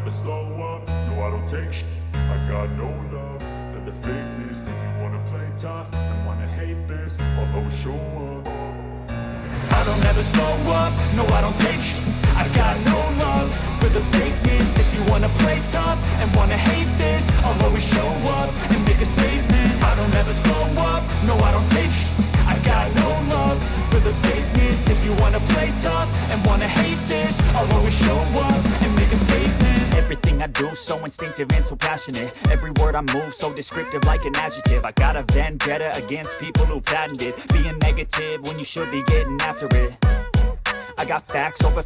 never slow up, no I don't take shit. I got no love for the fakeness. If you wanna play tough and wanna hate this, I'll always show up. I don't ever slow up, no I don't take shit. I got no love for the fakeness. If you wanna play tough and wanna hate this, I'll always show up and make a statement. I don't ever slow up, no I don't take shit. I got no love for the fakeness. If you wanna play tough and wanna hate this, I'll always show up and make a statement. Everything I do so instinctive and so passionate. Every word I move so descriptive like an adjective. I got a vendetta against people who patented being negative when you should be getting after it. I got facts over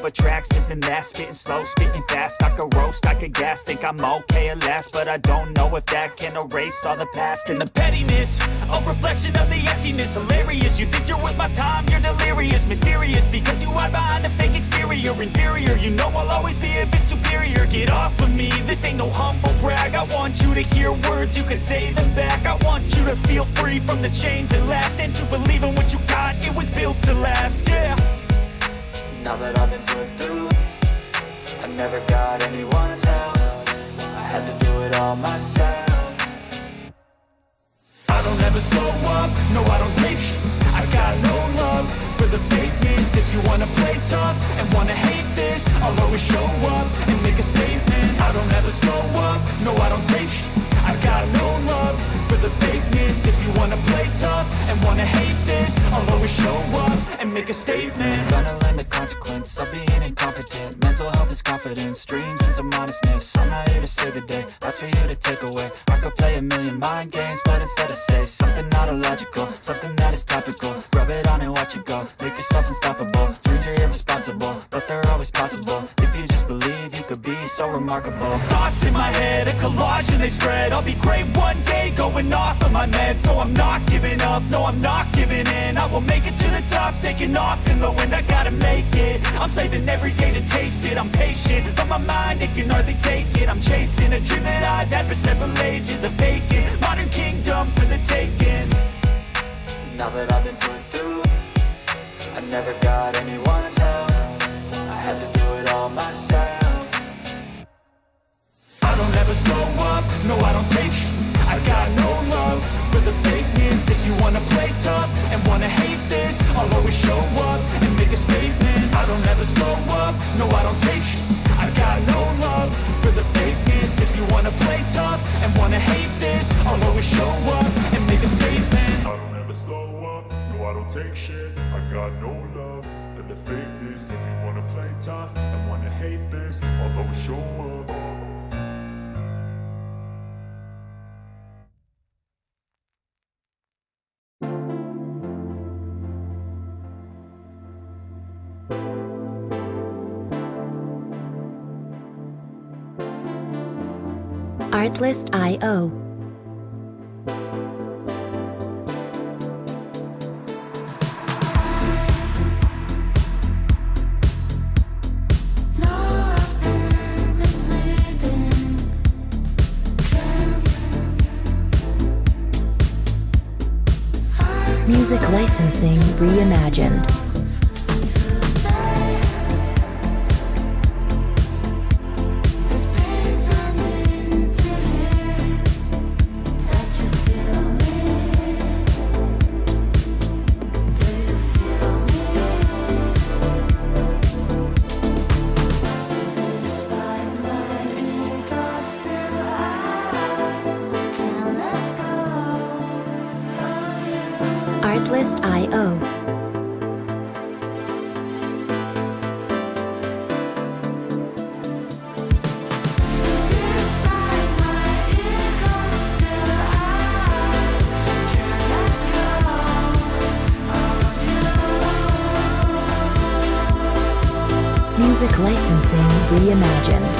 tracks, this and that. Spitting slow, spitting fast. I could roast, I could gas. Think I'm okay at last, but I don't know if that can erase all the past. And the pettiness, a reflection of the emptiness. Hilarious, you think you're worth my time, you're delirious. Mysterious, because you hide behind a fake exterior. Inferior, you know I'll always be a bit superior. Get off of me, this ain't no humble brag. I want you to hear words, you can say them back. I want you to feel free from the chains that last, and to believe in what you got, it was built to last, yeah. Now that I've been put through, I never got anyone's help. I had to do it all myself. I don't ever slow up, no I don't take shit. I got no love for the fakeness. If you wanna play tough and wanna hate this, I'll always show up and make a statement. I don't ever slow up, no I don't take shit. I got no love for the fakeness. If you wanna play tough and wanna hate this, I'll always show up and make a statement. Gonna learn the consequence of being incompetent. Mental health is confidence, dreams and some modestness. I'm not here to save the day, that's for you to take away. I could play a million mind games, but instead I say something not illogical, something that is topical. Rub it on and watch it go, make yourself unstoppable. Dreams are irresponsible, but they're always possible. If you just believe, you could be so remarkable. Thoughts in my head, a collage and they spread. I'll be great one day, going off of my meds. No, I'm not giving up, no, I'm not giving in. I will make it to the top, taking off in the wind. I gotta make it, I'm saving every day to taste it. I'm patient, but my mind, it can hardly take it. I'm chasing a dream that I've had for several ages. A vacant, modern kingdom for the taking. Now that I've been put through, I never got anyone's help. I had to do it all myself. I don't ever slow up, no I don't take shit. I got no love for the fakeness. If you wanna play tough and wanna hate this, I'll always show up and make a statement. I don't ever slow up, no I don't take shit. I got no love for the fakeness. If you wanna play tough and wanna hate this, I'll always show up and make a statement. I don't ever slow up, no I don't take shit. I got no love for the fakeness. If you wanna play tough and wanna hate this, I'll always show up. Artlist.io. Music licensing reimagined. Artlist.io. Music licensing reimagined.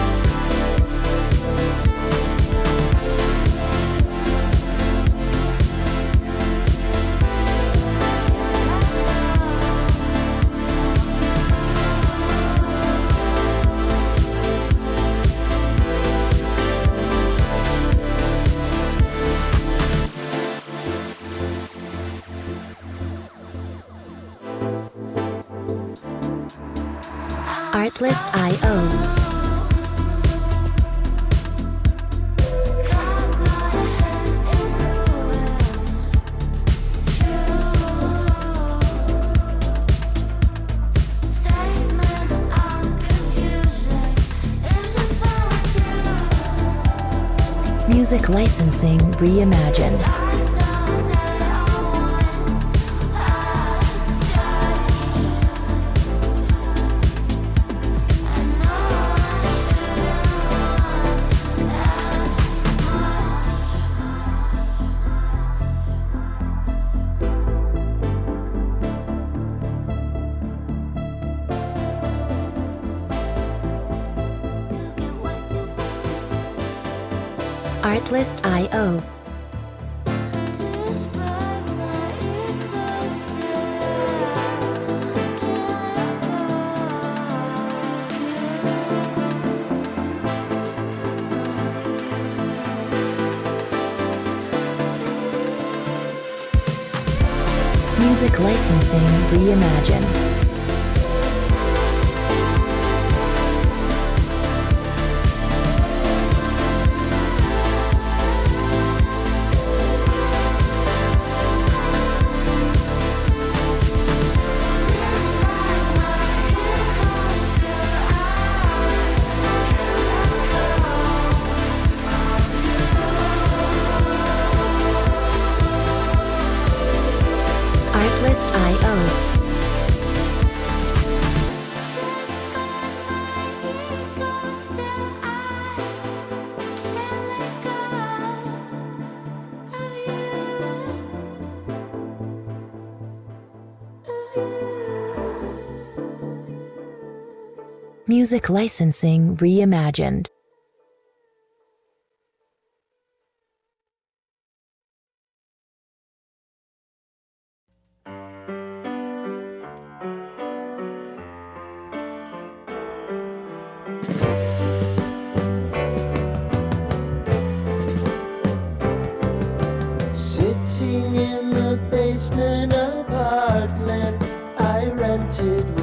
Artlist.io. Music licensing reimagined. Artlist.io. Music licensing reimagined. Artlist.io. Music licensing reimagined. Sitting in the basement apartment I rented